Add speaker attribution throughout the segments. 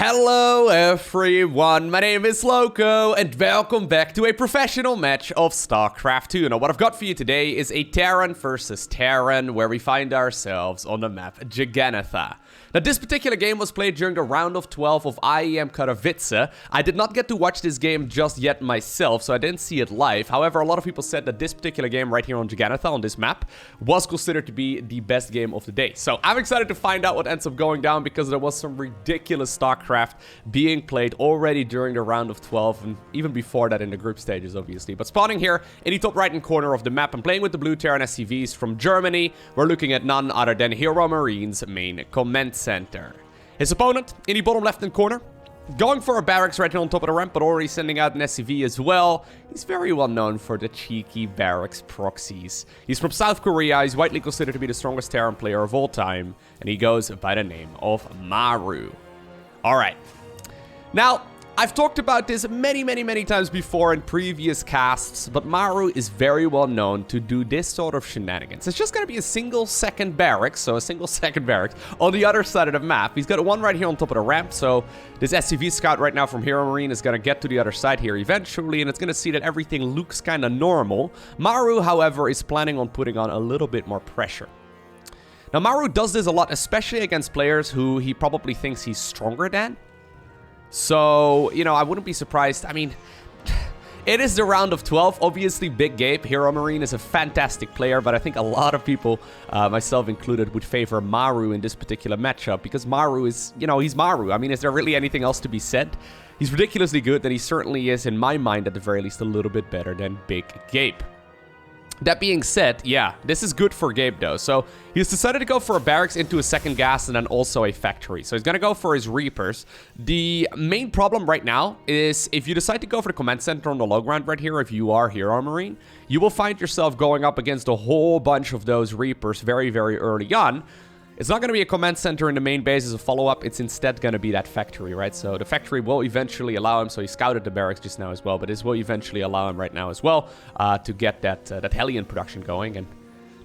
Speaker 1: Hello everyone, my name is Lowko and welcome back to a professional match of StarCraft 2. Now what I've got for you today is a Terran versus Terran where we find ourselves on the map Jegannatha. Now this particular game was played during the round of 12 of IEM Katowice. I did not get to watch this game just yet myself, so I didn't see it live. However, a lot of people said that this particular game right here on Jegannatha, on this map, was considered to be the best game of the day. So I'm excited to find out what ends up going down because there was some ridiculous StarCraft being played already during the round of 12 and even before that in the group stages, obviously. But spawning here in the top right-hand corner of the map, I'm playing with the blue Terran SCVs from Germany. We're looking at none other than HeRoMaRiNE's main command center. His opponent in the bottom left-hand corner, going for a barracks right here on top of the ramp, but already sending out an SCV as well. He's very well known for the cheeky barracks proxies. He's from South Korea. He's widely considered to be the strongest Terran player of all time, and he goes by the name of Maru. Alright. Now, I've talked about this many times before in previous casts, but Maru is very well known to do this sort of shenanigans. It's just going to be a single second barracks, so a single second barracks on the other side of the map. He's got one right here on top of the ramp, so this SCV scout right now from HeRoMaRiNE is going to get to the other side here eventually, and it's going to see that everything looks kind of normal. Maru, however, is planning on putting on a little bit more pressure. Now, Maru does this a lot, especially against players who he probably thinks he's stronger than. So, you know, I wouldn't be surprised. I mean, it is the round of 12. Obviously, big game. HeRoMaRiNE is a fantastic player, but I think a lot of people, myself included, would favor Maru in this particular matchup because Maru is, you know, he's Maru. I mean, is there really anything else to be said? He's ridiculously good, and he certainly is, in my mind, at the very least, a little bit better than Big Gabe. That being said, yeah, this is good for Gabe though. So he's decided to go for a barracks into a second gas and then also a factory. So he's going to go for his Reapers. The main problem right now is if you decide to go for the command center on the low ground right here, if you are HeRoMaRiNE, you will find yourself going up against a whole bunch of those Reapers very early on. It's not going to be a command center in the main base as a follow-up. It's instead going to be that factory, right? So the factory will eventually allow him. So he scouted the barracks just now as well. But this will eventually allow him right now as well to get that Hellion production going. And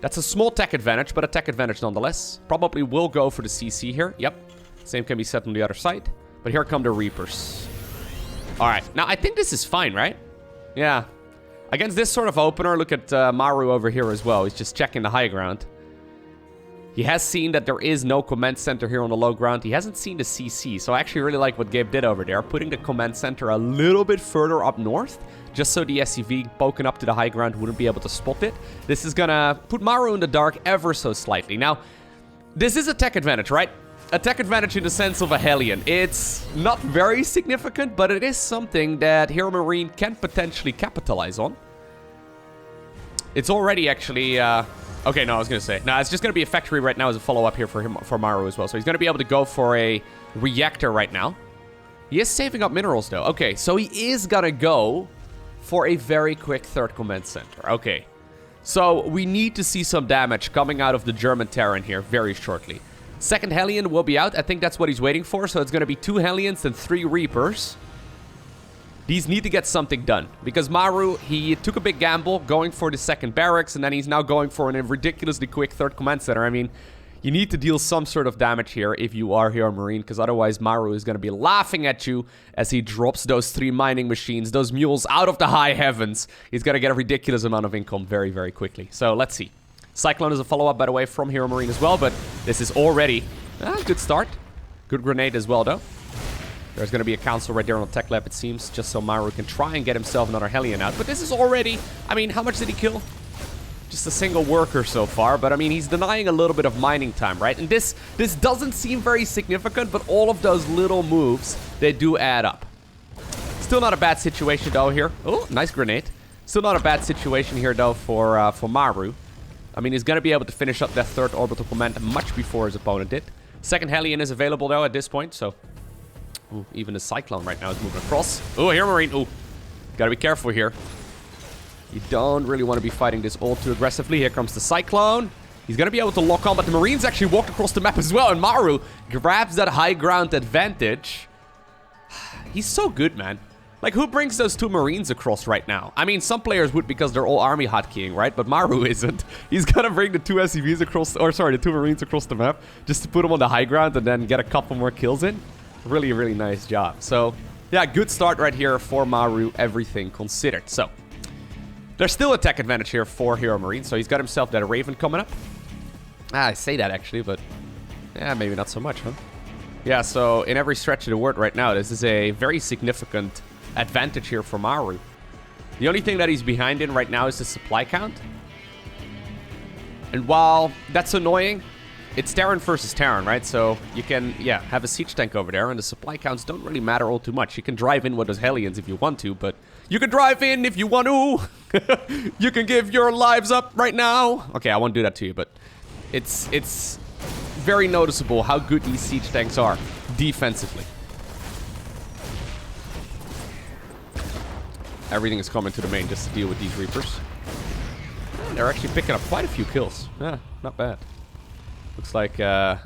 Speaker 1: that's a small tech advantage, but a tech advantage nonetheless. Probably will go for the CC here. Yep. Same can be said on the other side. But here come the Reapers. All right. Now, I think this is fine, right? Yeah. Against this sort of opener, look at Maru over here as well. He's just checking the high ground. He has seen that there is no command center here on the low ground. He hasn't seen the CC, so I actually really like what Gabe did over there, putting the command center a little bit further up north, just so the SCV poking up to the high ground wouldn't be able to spot it. This is gonna put Maru in the dark ever so slightly. Now, this is a tech advantage, right? A tech advantage in the sense of a Hellion. It's not very significant, but it is something that HeRoMaRiNE can potentially capitalize on. It's already actually... Okay, no, I was going to say. No, it's just going to be a factory right now as a follow-up here for Maru as well. So he's going to be able to go for a reactor right now. He is saving up minerals, though. Okay, so he is going to go for a very quick third command center. Okay, so we need to see some damage coming out of the German Terran here very shortly. Second Hellion will be out. I think that's what he's waiting for. So it's going to be 2 Hellions and 3 Reapers. These need to get something done because Maru, he took a big gamble going for the second barracks and then he's now going for a ridiculously quick third command center. I mean, you need to deal some sort of damage here if you are HeRoMaRiNE because otherwise Maru is going to be laughing at you as he drops those 3 mining machines, those mules out of the high heavens. He's going to get a ridiculous amount of income very quickly. So let's see. Cyclone is a follow-up, by the way, from HeRoMaRiNE as well, but this is already a good start. Good grenade as well, though. There's going to be a council right there on the tech lab, it seems, just so Maru can try and get himself another Hellion out. But this is already... I mean, how much did he kill? Just a single worker so far, but I mean, he's denying a little bit of mining time, right? And this doesn't seem very significant, but all of those little moves, they do add up. Still not a bad situation, though, here. Oh, nice grenade. Still not a bad situation here, though, for Maru. I mean, he's going to be able to finish up that third orbital command much before his opponent did. Second Hellion is available, though, at this point, so... Ooh, even the Cyclone right now is moving across. Oh, HeRoMaRiNE. Ooh, gotta be careful here. You don't really want to be fighting this all too aggressively. Here comes the Cyclone. He's gonna be able to lock on, but the Marines actually walked across the map as well, and Maru grabs that high ground advantage. He's so good, man. Like, who brings those 2 Marines across right now? I mean, some players would because they're all army hotkeying, right? But Maru isn't. He's gonna bring the 2 SCVs across, or sorry, the 2 Marines across the map just to put them on the high ground and then get a couple more kills in. Really, really nice job. So, yeah, good start right here for Maru, everything considered. So, there's still a tech advantage here for HeRoMaRinE. So, he's got himself that Raven coming up. I say that actually, but yeah, maybe not so much, huh? Yeah, so in every stretch of the word right now, this is a very significant advantage here for Maru. The only thing that he's behind in right now is the supply count. And while that's annoying, it's Terran versus Terran, right? So you can, yeah, have a siege tank over there, and the supply counts don't really matter all too much. You can drive in with those Hellions if you want to, but you can drive in if you want to. You can give your lives up right now. Okay, I won't do that to you, but it's very noticeable how good these siege tanks are defensively. Everything is coming to the main just to deal with these Reapers. They're actually picking up quite a few kills. Yeah, not bad. Looks like there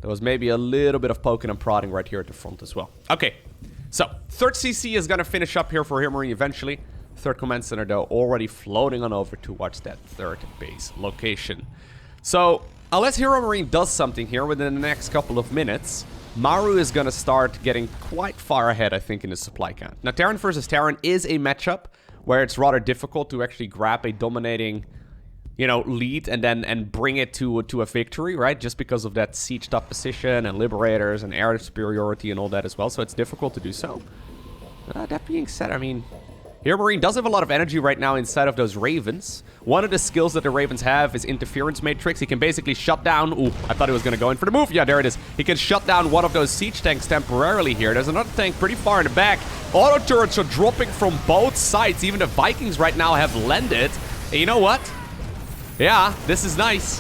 Speaker 1: was maybe a little bit of poking and prodding right here at the front as well. Okay, so third CC is going to finish up here for HeRoMaRinE eventually. Third command center, though, already floating on over towards that third base location. So, unless HeRoMaRinE does something here within the next couple of minutes, Maru is going to start getting quite far ahead, I think, in his supply count. Now, Terran versus Terran is a matchup where it's rather difficult to actually grab a dominating, you know, lead and bring it to a victory, right? Just because of that siege top position and liberators and air superiority and all that as well. So it's difficult to do so. That being said, I mean, HeRoMaRinE does have a lot of energy right now inside of those Ravens. One of the skills that the Ravens have is Interference Matrix. He can basically shut down... Ooh, I thought he was going to go in for the move. Yeah, there it is. He can shut down one of those siege tanks temporarily here. There's another tank pretty far in the back. Auto turrets are dropping from both sides. Even the Vikings right now have landed. And you know what? Yeah, this is nice.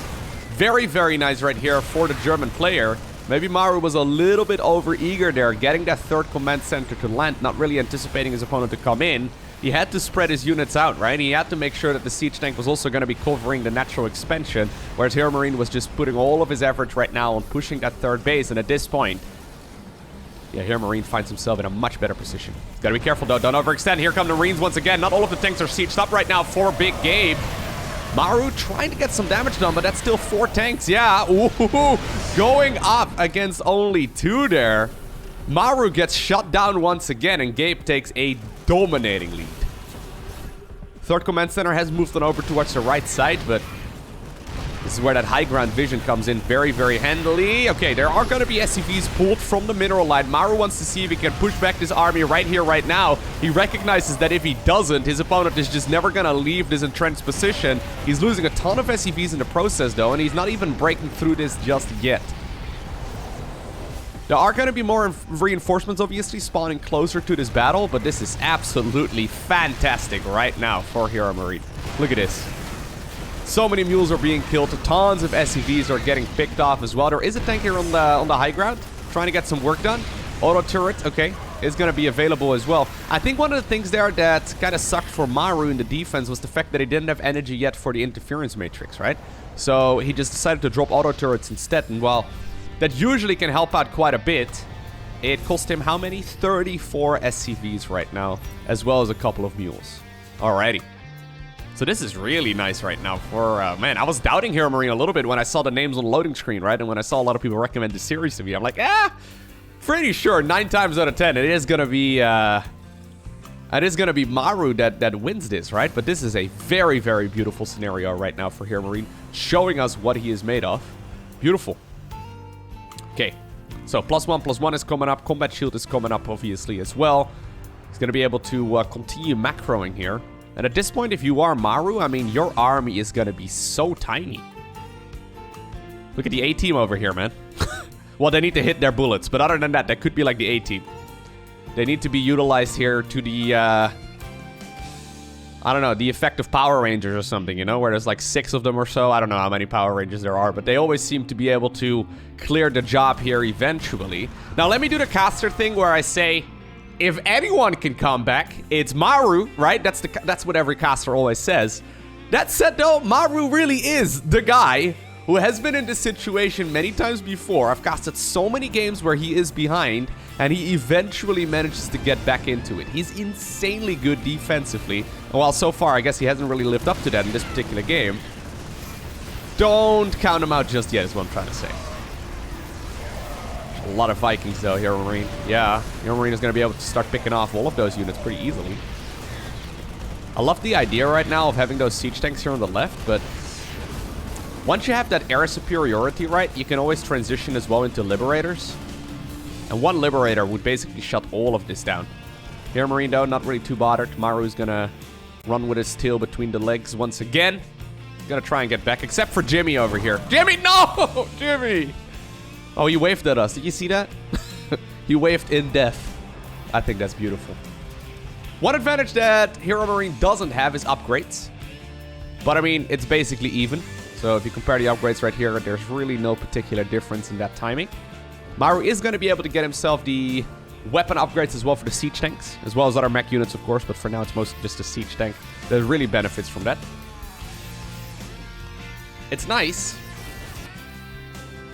Speaker 1: Very, very nice right here for the German player. Maybe Maru was a little bit over-eager there, getting that third command center to land, not really anticipating his opponent to come in. He had to spread his units out, right? He had to make sure that the siege tank was also going to be covering the natural expansion, whereas HeRoMaRinE was just putting all of his efforts right now on pushing that third base, and at this point, yeah, HeRoMaRinE finds himself in a much better position. Gotta be careful, though. Don't overextend. Here come the Marines once again. Not all of the tanks are sieged up right now for Big Gabe. Maru trying to get some damage done, but that's still 4 tanks. Yeah, ooh, going up against only 2 there. Maru gets shut down once again, and Gabe takes a dominating lead. Third command center has moved on over towards the right side, but this is where that high ground vision comes in very, very handily. Okay, there are going to be SCVs pulled from the mineral line. Maru wants to see if he can push back this army right here, right now. He recognizes that if he doesn't, his opponent is just never going to leave this entrenched position. He's losing a ton of SCVs in the process, though, and he's not even breaking through this just yet. There are going to be more reinforcements, obviously, spawning closer to this battle, but this is absolutely fantastic right now for HeRoMaRinE. Look at this. So many mules are being killed. Tons of SCVs are getting picked off as well. There is a tank here on the high ground, trying to get some work done. Auto turret, okay, is going to be available as well. I think one of the things there that kind of sucked for Maru in the defense was the fact that he didn't have energy yet for the interference matrix, right? So he just decided to drop auto turrets instead, and while that usually can help out quite a bit, it cost him how many? 34 SCVs right now, as well as a couple of mules. Alrighty. So this is really nice right now for, man, I was doubting HeRoMaRinE a little bit when I saw the names on the loading screen, right? And when I saw a lot of people recommend the series to me, I'm like, pretty sure 9 times out of 10, it is going to be Maru that wins this, right? But this is a very, very beautiful scenario right now for HeRoMaRinE, showing us what he is made of. Beautiful. Okay, so +1/+1 is coming up. Combat Shield is coming up, obviously, as well. He's going to be able to continue macroing here. And at this point, if you are Maru, I mean, your army is going to be so tiny. Look at the A-team over here, man. Well, they need to hit their bullets. But other than that, that could be like the A-team. They need to be utilized here to the, I don't know, the effective Power Rangers or something, you know, where there's like 6 of them or so. I don't know how many Power Rangers there are, but they always seem to be able to clear the job here eventually. Now, let me do the caster thing where I say, if anyone can come back, it's Maru, right? That's what every caster always says. That said, though, Maru really is the guy who has been in this situation many times before. I've casted so many games where he is behind, and he eventually manages to get back into it. He's insanely good defensively. And while so far, I guess he hasn't really lived up to that in this particular game. Don't count him out just yet, is what I'm trying to say. A lot of Vikings, though, HeRoMaRinE. Yeah, HeRoMaRinE is going to be able to start picking off all of those units pretty easily. I love the idea right now of having those siege tanks here on the left, but once you have that air superiority, right, you can always transition as well into Liberators. And one Liberator would basically shut all of this down. HeRoMaRinE, though, not really too bothered. Maru's going to run with his tail between the legs once again. Gonna try and get back, except for Jimmy over here. Jimmy, no! Jimmy! Oh, he waved at us. Did you see that? He waved in death. I think that's beautiful. One advantage that HeRoMaRinE doesn't have is upgrades. But, I mean, it's basically even. So, if you compare the upgrades right here, there's really no particular difference in that timing. Maru is going to be able to get himself the weapon upgrades as well for the siege tanks, as well as other mech units, of course. But for now, it's mostly just a siege tank that really benefits from that. It's nice,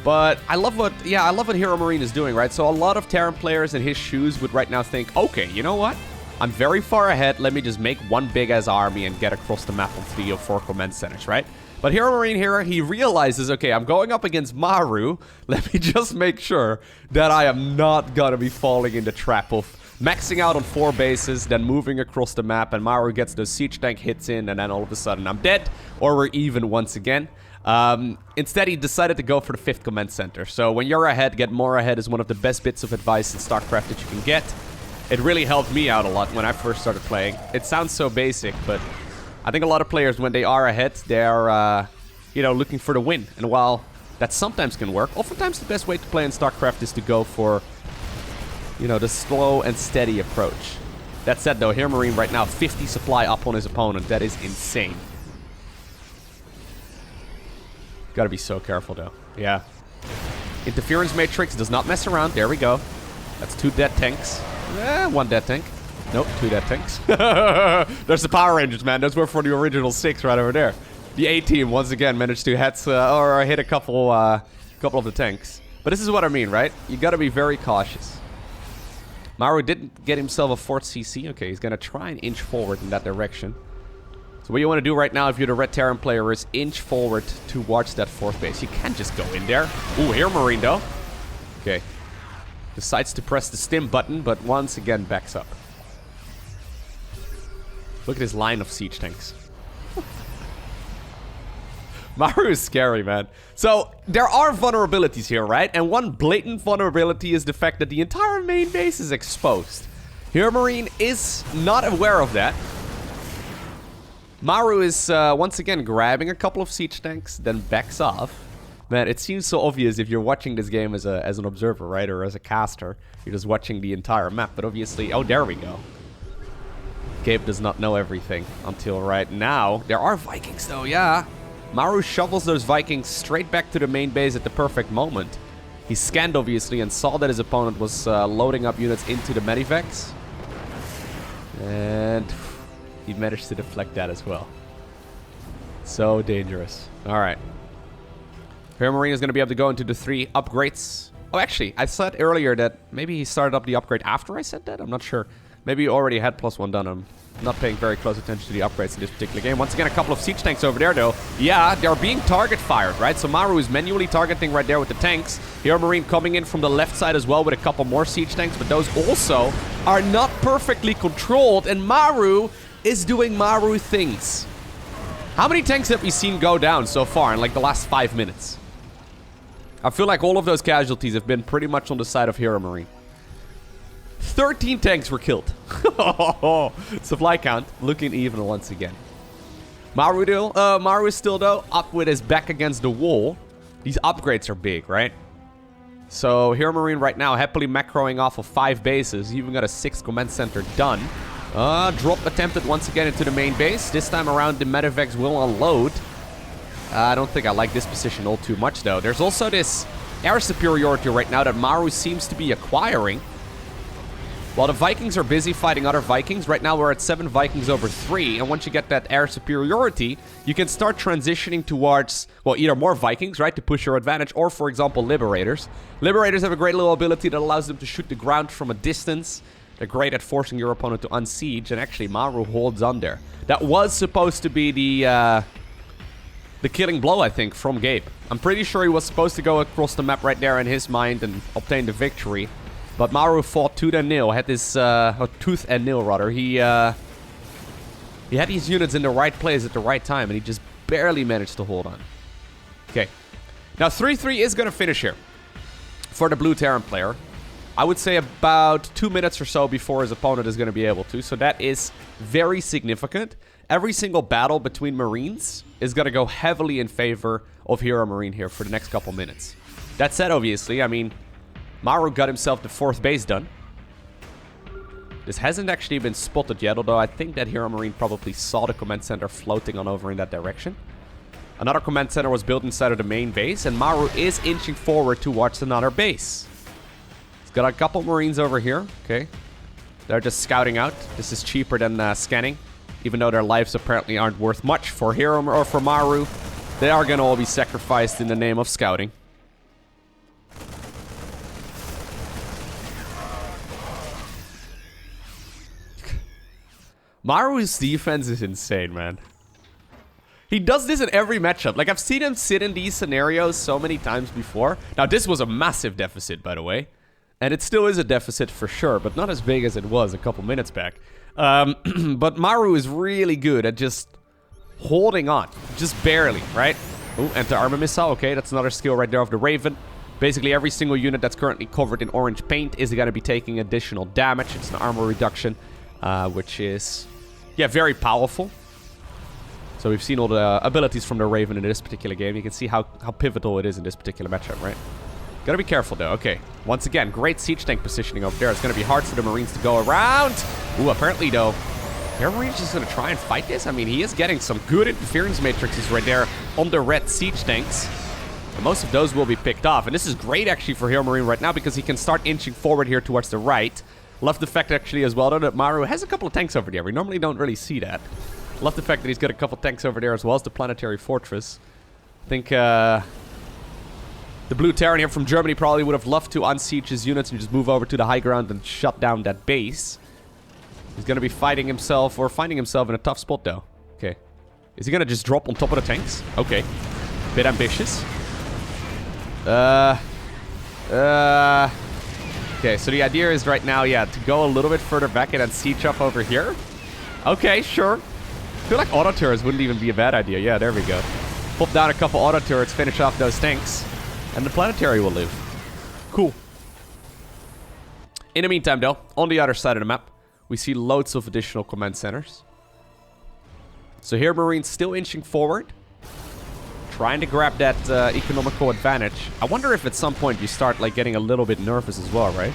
Speaker 1: but I love what HeRoMaRinE is doing, right? So a lot of Terran players in his shoes would right now think, okay, you know what? I'm very far ahead. Let me just make one big-ass army and get across the map on 3 or 4 command centers, right? But HeRoMaRinE here, he realizes, okay, I'm going up against Maru. Let me just make sure that I am not gonna be falling in the trap of maxing out on 4 bases, then moving across the map, and Maru gets those siege tank hits in, and then all of a sudden I'm dead, or we're even once again. Instead, he decided to go for the 5th command center. So when you're ahead, get more ahead is one of the best bits of advice in StarCraft that you can get. It really helped me out a lot when I first started playing. It sounds so basic, but I think a lot of players, when they are ahead, they're, you know, looking for the win. And while that sometimes can work, oftentimes the best way to play in StarCraft is to go for, you know, the slow and steady approach. That said, though, HeRoMaRinE right now, 50 supply up on his opponent. That is insane. Gotta be so careful, though. Yeah. Interference Matrix does not mess around. There we go. That's 2 dead tanks. 1 dead tank. Nope, 2 dead tanks. There's the Power Rangers, man. Those were for the original 6 right over there. The A-team, once again, managed to hit a couple of the tanks. But this is what I mean, right? You gotta be very cautious. Maru didn't get himself a 4th CC. Okay, he's gonna try and inch forward in that direction. So what you want to do right now, if you're the red Terran player, is inch forward towards that 4th base. You can't just go in there. Ooh, HeRoMaRinE, though. Okay. Decides to press the stim button, but once again backs up. Look at his line of siege tanks. Maru is scary, man. So, there are vulnerabilities here, right? And one blatant vulnerability is the fact that the entire main base is exposed. HeRoMaRinE is not aware of that. Maru is, once again, grabbing a couple of siege tanks, then backs off. Man, it seems so obvious if you're watching this game as an observer, right? Or as a caster. You're just watching the entire map. But obviously... Oh, there we go. Gabe does not know everything until right now. There are Vikings, though, yeah. Maru shovels those Vikings straight back to the main base at the perfect moment. He scanned, obviously, and saw that his opponent was loading up units into the Medivacs. And... he managed to deflect that as well. So dangerous. Alright. HeRoMaRinE is going to be able to go into the 3 upgrades. Oh, actually, I said earlier that maybe he started up the upgrade after I said that. I'm not sure. Maybe he already had +1 done. I'm not paying very close attention to the upgrades in this particular game. Once again, a couple of siege tanks over there, though. Yeah, they're being target fired, right? So Maru is manually targeting right there with the tanks. HeRoMaRinE coming in from the left side as well with a couple more siege tanks. But those also are not perfectly controlled. And Maru is doing Maru things. How many tanks have we seen go down so far in like the last 5 minutes? I feel like all of those casualties have been pretty much on the side of HeRoMaRinE. 13 tanks were killed. Supply count looking even once again. Maru is still, though, up with his back against the wall. These upgrades are big, right? So HeRoMaRinE right now happily macroing off of 5 bases. He even got a 6th command center done. Drop attempted once again into the main base. This time around, the Medivacs will unload. I don't think I like this position all too much, though. There's also this air superiority right now that Maru seems to be acquiring. While the Vikings are busy fighting other Vikings, right now we're at 7 Vikings over 3. And once you get that air superiority, you can start transitioning towards, well, either more Vikings, right, to push your advantage, or, for example, Liberators. Liberators have a great little ability that allows them to shoot the ground from a distance. They're great at forcing your opponent to unsiege, and actually Maru holds on there. That was supposed to be the the killing blow, I think, from Gabe. I'm pretty sure he was supposed to go across the map right there in his mind and obtain the victory. But Maru fought tooth and nail, had this, tooth and nail rather. He had these units in the right place at the right time, and he just barely managed to hold on. Okay. Now 3-3 is going to finish here for the blue Terran player. I would say about 2 minutes or so before his opponent is going to be able to. So that is very significant. Every single battle between Marines is going to go heavily in favor of HeRoMaRinE here for the next couple minutes. That said, obviously, I mean, Maru got himself the 4th base done. This hasn't actually been spotted yet, although I think that HeRoMaRinE probably saw the command center floating on over in that direction. Another command center was built inside of the main base, and Maru is inching forward towards another base. He's got a couple Marines over here. Okay. They're just scouting out. This is cheaper than scanning. Even though their lives apparently aren't worth much for Hero or for Maru, they are going to all be sacrificed in the name of scouting. Maru's defense is insane, man. He does this in every matchup. Like, I've seen him sit in these scenarios so many times before. Now, this was a massive deficit, by the way. And it still is a deficit for sure, but not as big as it was a couple minutes back. But Maru is really good at just holding on. Just barely, right? Oh, anti-armor missile. Okay, that's another skill right there of the Raven. Basically, every single unit that's currently covered in orange paint is going to be taking additional damage. It's an armor reduction, which is, yeah, very powerful. So we've seen all the abilities from the Raven in this particular game. You can see how pivotal it is in this particular matchup, right? Gotta be careful, though. Okay. Once again, great siege tank positioning over there. It's gonna be hard for the Marines to go around. Ooh, apparently, though, HeRoMaRiNE just gonna try and fight this. I mean, he is getting some good interference matrices right there on the red siege tanks. And most of those will be picked off. And this is great, actually, for HeRoMaRiNE right now because he can start inching forward here towards the right. Love the fact, actually, as well, though, that Maru has a couple of tanks over there. We normally don't really see that. Love the fact that he's got a couple tanks over there as well as the planetary fortress. I think, the blue Terran here from Germany probably would have loved to unsiege his units and just move over to the high ground and shut down that base. He's going to be fighting himself or finding himself in a tough spot, though. Okay. Is he going to just drop on top of the tanks? Okay. Bit ambitious. Okay, so the idea is right now, yeah, to go a little bit further back and then siege up over here. Okay, sure. I feel like auto turrets wouldn't even be a bad idea. Yeah, there we go. Pop down a couple auto turrets, finish off those tanks. And the planetary will live. Cool. In the meantime, though, on the other side of the map, we see loads of additional command centers. So here, Marines still inching forward. Trying to grab that economical advantage. I wonder if at some point you start, like, getting a little bit nervous as well, right?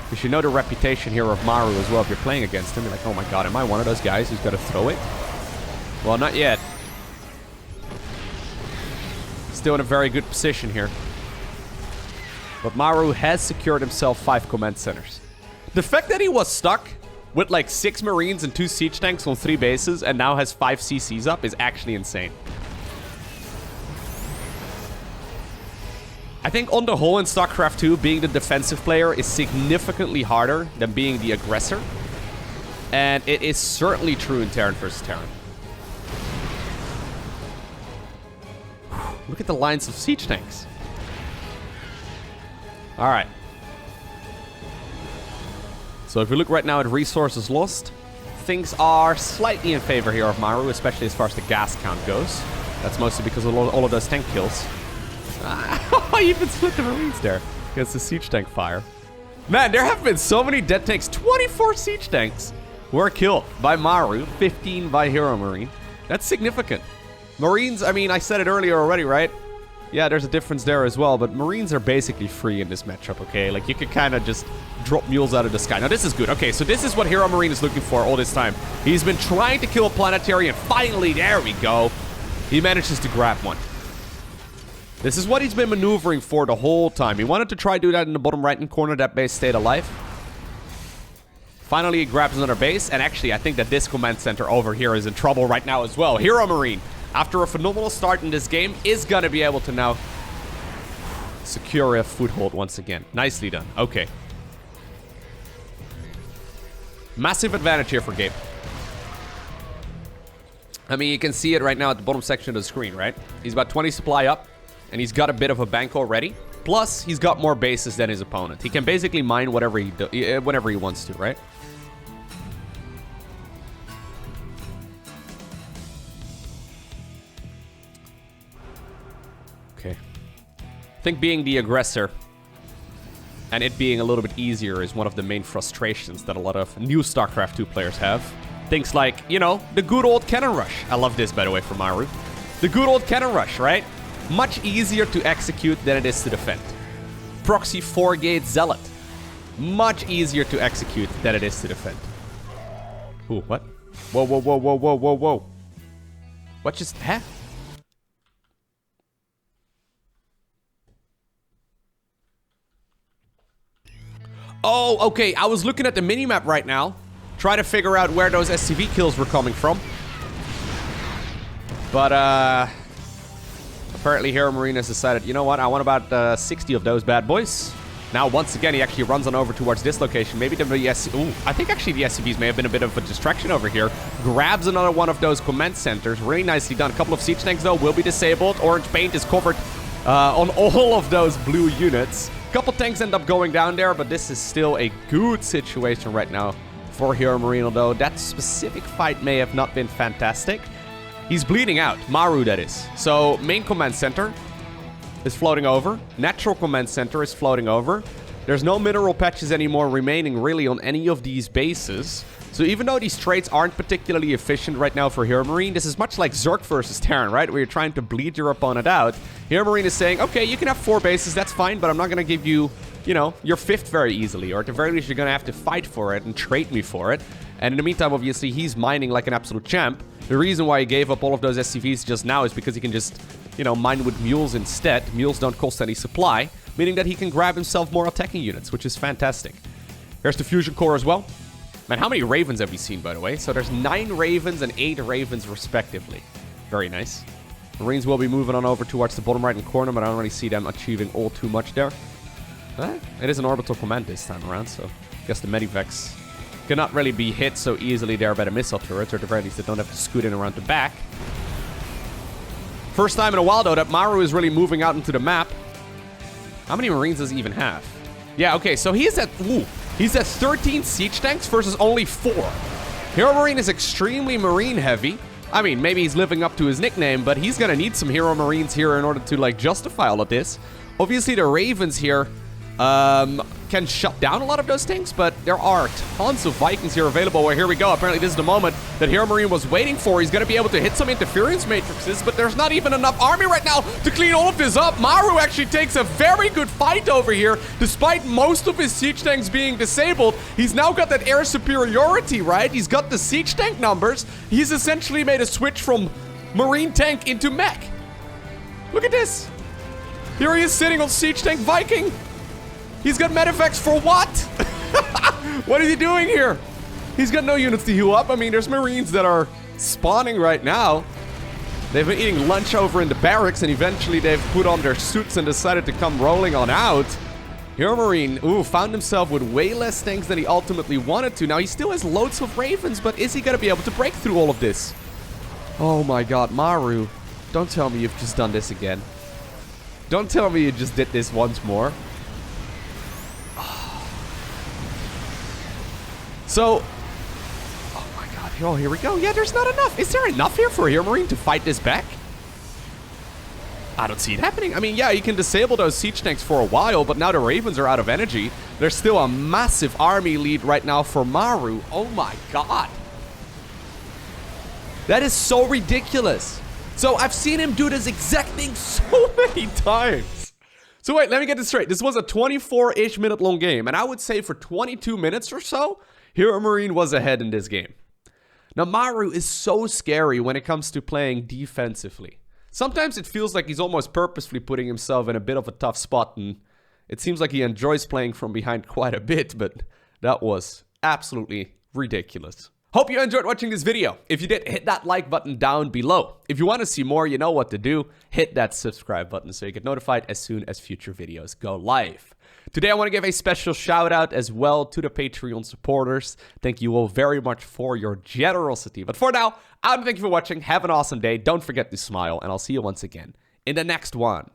Speaker 1: Because you know the reputation here of Maru as well if you're playing against him. You're like, oh my god, am I one of those guys who's got to throw it? Well, not yet. Still in a very good position here. But Maru has secured himself 5 command centers. The fact that he was stuck with like 6 Marines and 2 siege tanks on 3 bases and now has 5 CCs up is actually insane. I think on the whole in StarCraft 2, being the defensive player is significantly harder than being the aggressor. And it is certainly true in Terran vs. Terran. Look at the lines of siege tanks. Alright. So if we look right now at resources lost, things are slightly in favor here of Maru, especially as far as the gas count goes. That's mostly because of all of those tank kills. I even split the Marines there against the siege tank fire. Man, there have been so many dead tanks. 24 siege tanks were killed by Maru, 15 by HeRoMaRiNE. That's significant. Marines, I mean, I said it earlier already, right? Yeah, there's a difference there as well, but Marines are basically free in this matchup, okay? Like, you could kind of just drop mules out of the sky. Now, this is good. Okay, so this is what HeRoMaRiNE is looking for all this time. He's been trying to kill a planetary, and finally, there we go. He manages to grab one. This is what he's been maneuvering for the whole time. He wanted to try to do that in the bottom right-hand corner. That base stayed alive. Finally, he grabs another base, and actually, I think that this command center over here is in trouble right now as well. HeRoMaRiNE, after a phenomenal start in this game, is going to be able to now secure a foothold once again. Nicely done. Okay. Massive advantage here for Gabe. I mean, you can see it right now at the bottom section of the screen, right? He's about 20 supply up, and he's got a bit of a bank already. Plus, he's got more bases than his opponent. He can basically mine whatever whenever he wants to, right? Okay. I think being the aggressor and it being a little bit easier is one of the main frustrations that a lot of new StarCraft 2 players have. Things like, you know, the good old cannon rush. I love this, by the way, from Maru. The good old cannon rush, right? Much easier to execute than it is to defend. Proxy 4-gate Zealot. Much easier to execute than it is to defend. Ooh, what? Whoa, whoa, whoa, whoa, whoa, whoa, whoa. What just happened? Oh, okay. I was looking at the minimap right now, trying to figure out where those SCV kills were coming from. But, apparently HeRoMaRinE has decided, you know what, I want about 60 of those bad boys. Now, once again, he actually runs on over towards this location. Maybe the ooh, I think actually the SCVs may have been a bit of a distraction over here. Grabs another one of those command centers. Really nicely done. A couple of siege tanks, though, will be disabled. Orange paint is covered on all of those blue units. Couple tanks end up going down there, but this is still a good situation right now for HeRoMaRinE, although that specific fight may have not been fantastic. He's bleeding out. Maru, that is. So, main command center is floating over. Natural command center is floating over. There's no mineral patches anymore remaining really on any of these bases. So even though these trades aren't particularly efficient right now for HeRoMaRinE, this is much like Zerg versus Terran, right? Where you're trying to bleed your opponent out. HeRoMaRinE is saying, okay, you can have 4 bases, that's fine, but I'm not going to give you, you know, your 5th very easily. Or at the very least, you're going to have to fight for it and trade me for it. And in the meantime, obviously, he's mining like an absolute champ. The reason why he gave up all of those SCVs just now is because he can just, you know, mine with mules instead. Mules don't cost any supply, meaning that he can grab himself more attacking units, which is fantastic. Here's the fusion core as well. Man, how many Ravens have we seen, by the way? So there's 9 Ravens and 8 Ravens, respectively. Very nice. Marines will be moving on over towards the bottom right-hand corner, but I don't really see them achieving all too much there. It is an orbital command this time around, so I guess the Medivacs cannot really be hit so easily there by the missile turrets, or at the very least they don't have to scoot in around the back. First time in a while, though, that Maru is really moving out into the map. How many Marines does he even have? Yeah, okay, so he's at 13 siege tanks versus only 4. HeRoMaRinE is extremely Marine heavy. I mean, maybe he's living up to his nickname, but he's gonna need some HeRoMaRines here in order to, like, justify all of this. Obviously, the Ravens here can shut down a lot of those things, but there are tons of Vikings here available. Well, here we go. Apparently, this is the moment that HeRoMaRinE was waiting for. He's going to be able to hit some interference matrices, but there's not even enough army right now to clean all of this up. Maru actually takes a very good fight over here, despite most of his siege tanks being disabled. He's now got that air superiority, right? He's got the siege tank numbers. He's essentially made a switch from Marine tank into mech. Look at this. Here he is sitting on siege tank Viking. He's got medeffects for what? What is he doing here? He's got no units to heal up. I mean, there's Marines that are spawning right now. They've been eating lunch over in the barracks, and eventually they've put on their suits and decided to come rolling on out. HeRoMaRinE, found himself with way less tanks than he ultimately wanted to. Now, he still has loads of Ravens, but is he going to be able to break through all of this? Oh my god, Maru. Don't tell me you've just done this again. Don't tell me you just did this once more. So, oh my god, oh, here we go. Yeah, there's not enough. Is there enough here for HeRoMaRinE to fight this back? I don't see it happening. I mean, yeah, you can disable those siege tanks for a while, but now the Ravens are out of energy. There's still a massive army lead right now for Maru. Oh my god. That is so ridiculous. So I've seen him do this exact thing so many times. So wait, let me get this straight. This was a 24-ish minute long game, and I would say for 22 minutes or so, HeRoMaRinE was ahead in this game. Now, Maru is so scary when it comes to playing defensively. Sometimes it feels like he's almost purposefully putting himself in a bit of a tough spot, and it seems like he enjoys playing from behind quite a bit, but that was absolutely ridiculous. Hope you enjoyed watching this video. If you did, hit that like button down below. If you want to see more, you know what to do. Hit that subscribe button so you get notified as soon as future videos go live. Today, I want to give a special shout out as well to the Patreon supporters. Thank you all very much for your generosity. But for now, thank you for watching. Have an awesome day. Don't forget to smile, and I'll see you once again in the next one.